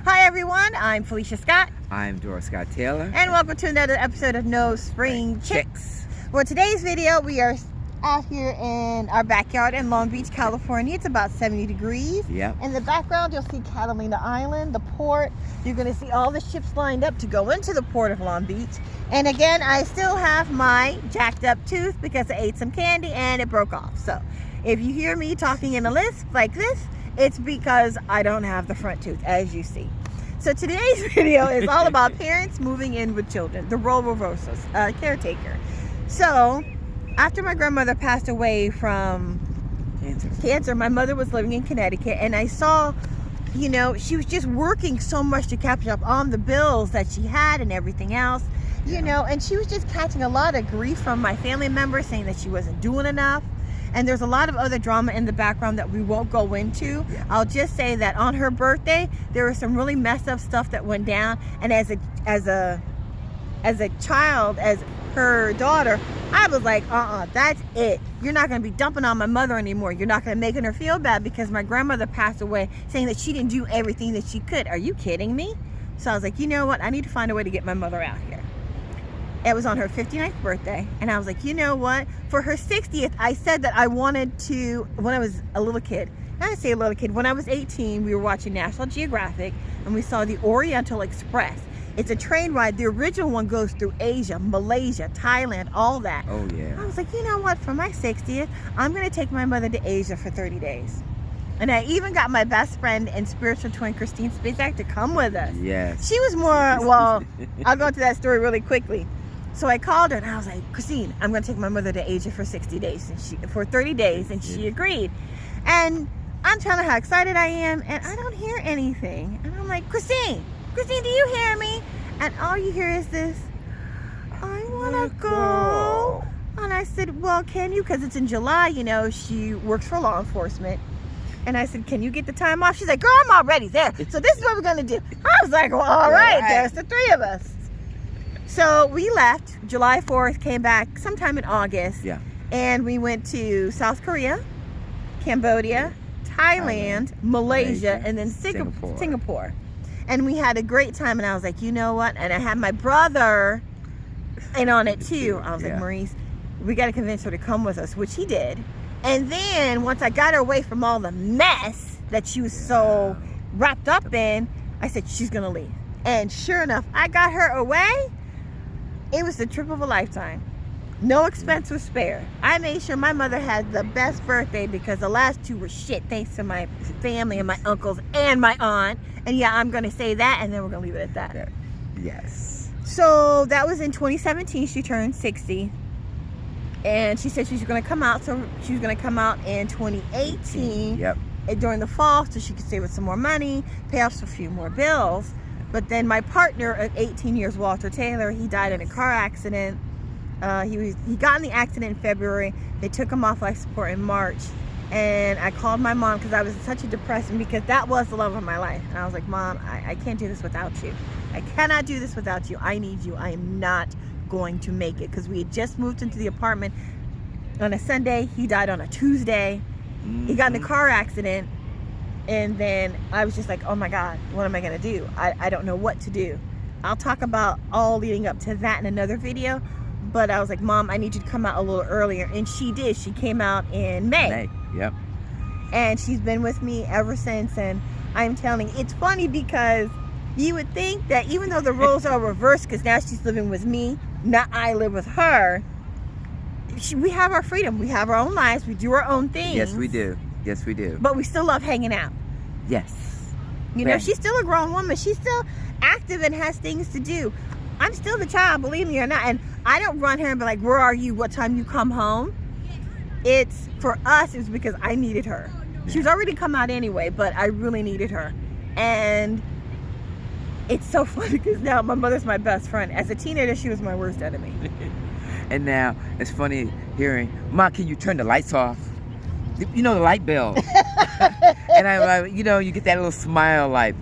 Hi everyone, I'm Felecia Scott. I'm Doris Scott Taylor. And welcome to another episode of No Spring Chicks. For today's video, we are out here in our backyard in Long Beach, California. It's about 70 degrees. Yep. In the background, you'll see Catalina Island, the port. You're going to see all the ships lined up to go into the port of Long Beach. And again, I still have my jacked up tooth because I ate some candy and it broke off. So if you hear me talking in a lisp like this, it's because I don't have the front tooth, as you see. So today's video is all about parents moving in with children, the role reversals, caretaker. So after my grandmother passed away from cancer, my mother was living in Connecticut, and I saw, you know, she was just working so much to catch up on the bills that she had and everything else, you know, and she was just catching a lot of grief from my family members saying that she wasn't doing enough. And there's a lot of other drama in the background that we won't go into. Yeah. I'll just say that on her birthday, there was some really messed up stuff that went down. And as a child, as her daughter, I was like, that's it. You're not going to be dumping on my mother anymore. You're not going to making her feel bad because my grandmother passed away, saying that she didn't do everything that she could. Are you kidding me? So I was like, you know what? I need to find a way to get my mother out here. It was on her 59th birthday, and I was like, you know what? For her 60th, I said that I wanted to, when I was a little kid, I say a little kid, when I was 18, we were watching National Geographic, and we saw the Oriental Express. It's a train ride. The original one goes through Asia, Malaysia, Thailand, all that. Oh, yeah. I was like, you know what? For my 60th, I'm going to take my mother to Asia for 30 days. And I even got my best friend and spiritual twin, Christine Spizak, to come with us. Yes. She was more, well, I'll go into that story really quickly. So I called her and I was like, Christine, I'm going to take my mother to Asia for 60 days, and for 30 days, and she agreed. And I'm telling her how excited I am, and I don't hear anything. And I'm like, Christine, do you hear me? And all you hear is this, I want to go. And I said, well, can you? Because it's in July, you know, she works for law enforcement. And I said, can you get the time off? She's like, girl, I'm already there. So this is what we're going to do. I was like, well, all right, there's the three of us. So we left July 4th, came back sometime in August. Yeah. And we went to South Korea, Cambodia, Thailand, Malaysia, and then Singapore. And we had a great time, and I was like, you know what? And I had my brother in on it too. I was like, Maurice, we got to convince her to come with us, which he did. And then once I got her away from all the mess that she was so wrapped up in, I said, she's going to leave. And sure enough, I got her away. It was the trip of a lifetime. No expense was spared. I made sure my mother had the best birthday because the last two were shit, thanks to my family and my uncles and my aunt. And yeah, I'm going to say that, and then we're going to leave it at that. Yes. So that was in 2017. She turned 60. And she said she's going to come out. So she was going to come out in 2018. Yep. During the fall, so she could save us some more money, pay off a few more bills. But then my partner of 18 years, Walter Taylor, he died in a car accident. He got in the accident in February. They took him off life support in March. And I called my mom because I was in such a depression because that was the love of my life. And I was like, Mom, I can't do this without you. I cannot do this without you. I need you. I am not going to make it. Because we had just moved into the apartment on a Sunday. He died on a Tuesday. He got in a car accident. And then I was just like, oh my God, what am I going to do? I don't know what to do. I'll talk about all leading up to that in another video. But I was like, Mom, I need you to come out a little earlier. And she did. She came out in May. Yep. And she's been with me ever since. And I'm telling you, it's funny because you would think that even though the roles are reversed, because now she's living with me, not I live with her, we have our freedom. We have our own lives. We do our own things. Yes, we do. Yes, we do. But we still love hanging out. Yes. You know, she's still a grown woman. She's still active and has things to do. I'm still the child, believe me or not. And I don't run her and be like, where are you? What time you come home? It's, for us, it's because I needed her. She was already come out anyway, but I really needed her. And it's so funny because now my mother's my best friend. As a teenager, she was my worst enemy. And now it's funny hearing, Mom, can you turn the lights off? You know, the light bill. And I'm like, you know, you get that little smile like,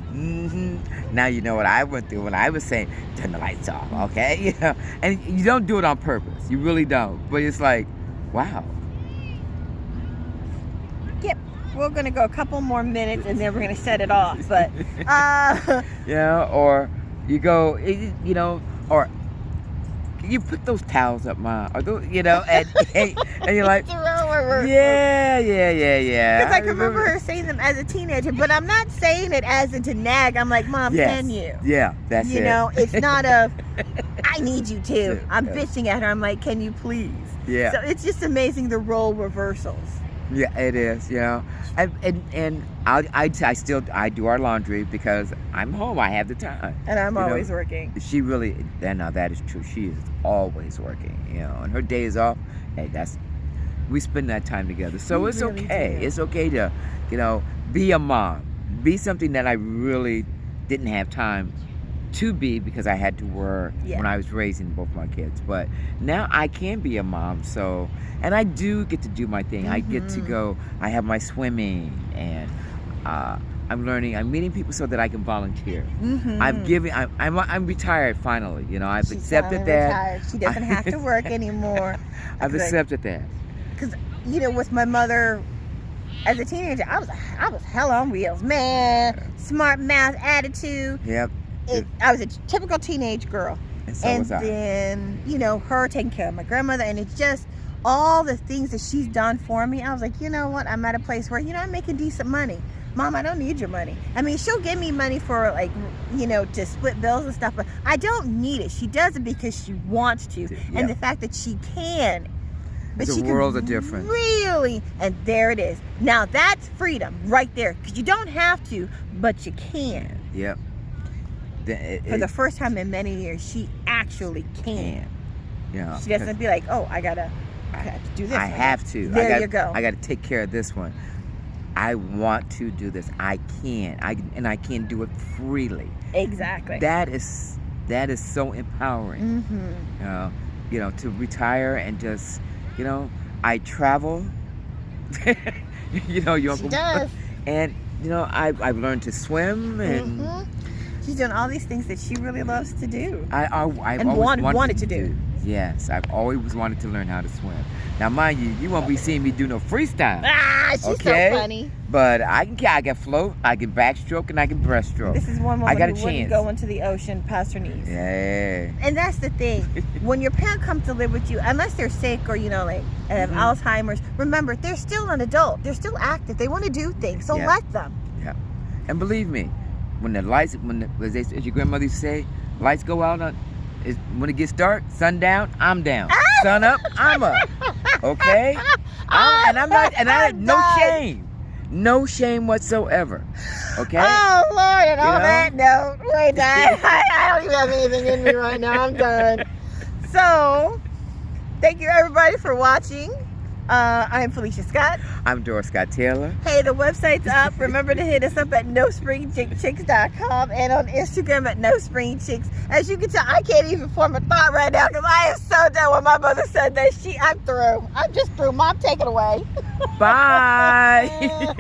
Now you know what I went through when I was saying, turn the lights off, okay? You know, and you don't do it on purpose. You really don't. But it's like, wow. Yep. we're gonna go a couple more minutes and then we're gonna shut it off. But Yeah, or you go, you know, or you put those towels up, Ma, or those, you know, and you're like, yeah. Because I can remember her saying them as a teenager, but I'm not saying it as a to nag. I'm like, Mom, Yes. can you? Yeah, that's it. You know, it's not a, I need you to. I'm bitching at her. I'm like, can you please? Yeah. So it's just amazing the role reversals. Yeah, it is. You know, and I still do our laundry because I'm home. I have the time. And I'm You know, always working. She really, now that is true. She is always working. You know, and her days off. Hey, we spend that time together. So We it's really okay. do. It's okay to, you know, be a mom. Be something that I really didn't have time to be because I had to work when I was raising both my kids. But now I can be a mom. So, and I do get to do my thing. I get to go. I have my swimming, and I'm learning. I'm meeting people so that I can volunteer. I'm retired finally. You know, I've She's accepted finally that. retired. She doesn't have to work anymore. I've accepted that. Because, you know, with my mother as a teenager, I was hell on wheels, man. Smart mouth attitude. Yep. I was a typical teenage girl. And so was I. Then, you know, her taking care of my grandmother, and it's just all the things that she's done for me. I was like, you know what? I'm at a place where, you know, I'm making decent money. Mom, I don't need your money. I mean, she'll give me money for, like, you know, to split bills and stuff, but I don't need it. She does it because she wants to. Yep. And the fact that she can. But It's she a can world of difference. Really, and there it is. Now that's freedom right there, because you don't have to, but you can. Yep. For the first time in many years, she actually can. Yeah. She doesn't be like, oh, I have to do this. I have to. There you go. I got to take care of this one. I want to do this. I can. And I can do it freely. Exactly. That is so empowering. You know, to retire and just, you know, I travel. You know, She does. And you know, I've learned to swim, and she's doing all these things that she really loves to do. I've And always wanted to do. Yes, I've always wanted to learn how to swim. Now, mind you, you won't be seeing me do no freestyle. She's Okay? so funny. But I can float, I can backstroke, and I can breaststroke. This is one I woman got a who wouldn't chance. go into the ocean past her knees. Yeah. And that's the thing. When your parent comes to live with you, unless they're sick or, you know, like have Alzheimer's, remember, they're still an adult. They're still active. They want to do things. So let them. Yeah. And believe me, when the lights, as your grandmother used to say, lights go out, when it gets dark, sundown, I'm down. Sun up, I'm up. Okay? No shame. No shame whatsoever. Okay? Oh, Lord, and on know? that note, wait, I don't even have anything in me right now. I'm done. So, thank you, everybody, for watching. I'm Felecia Scott. I'm Doris Scott Taylor. Hey, the website's up. Remember to hit us up at nospringchicks.com and on Instagram at nospringchicks. As you can tell, I can't even form a thought right now because I am so done when my mother said that. I'm through. I'm just through. Mom, take it away. Bye.